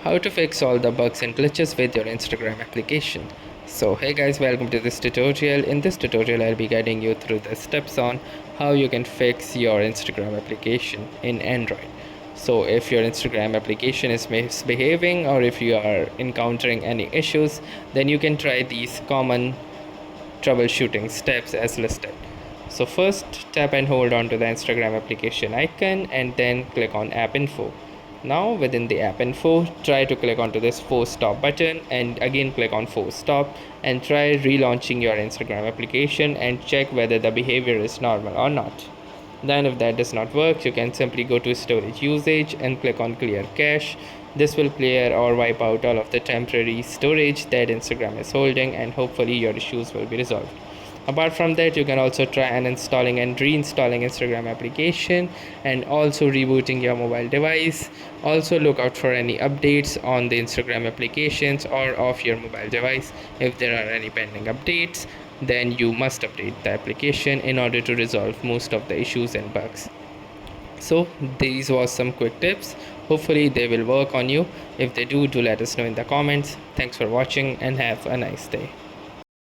how to fix all the bugs and glitches with your Instagram application. So hey guys, welcome to this tutorial. In this tutorial I'll be guiding you through the steps on how you can fix your Instagram application in Android. So if your Instagram application is misbehaving or if you are encountering any issues, then you can try these common troubleshooting steps as listed. So first, tap and hold on to the Instagram application icon and then click on app info. Now within the app info, try to click onto this force stop button and again click on force stop and try relaunching your Instagram application and check whether the behavior is normal or not. Then if that does not work, you can simply go to storage usage and click on clear cache. This will clear or wipe out all of the temporary storage that Instagram is holding, and hopefully your issues will be resolved. Apart from that, you can also try uninstalling and reinstalling Instagram application and also rebooting your mobile device. Also look out for any updates on the Instagram applications or of your mobile device. If there are any pending updates, then you must update the application in order to resolve most of the issues and bugs. So these was some quick tips. Hopefully they will work on you. If they do let us know in the comments. Thanks for watching and have a nice day.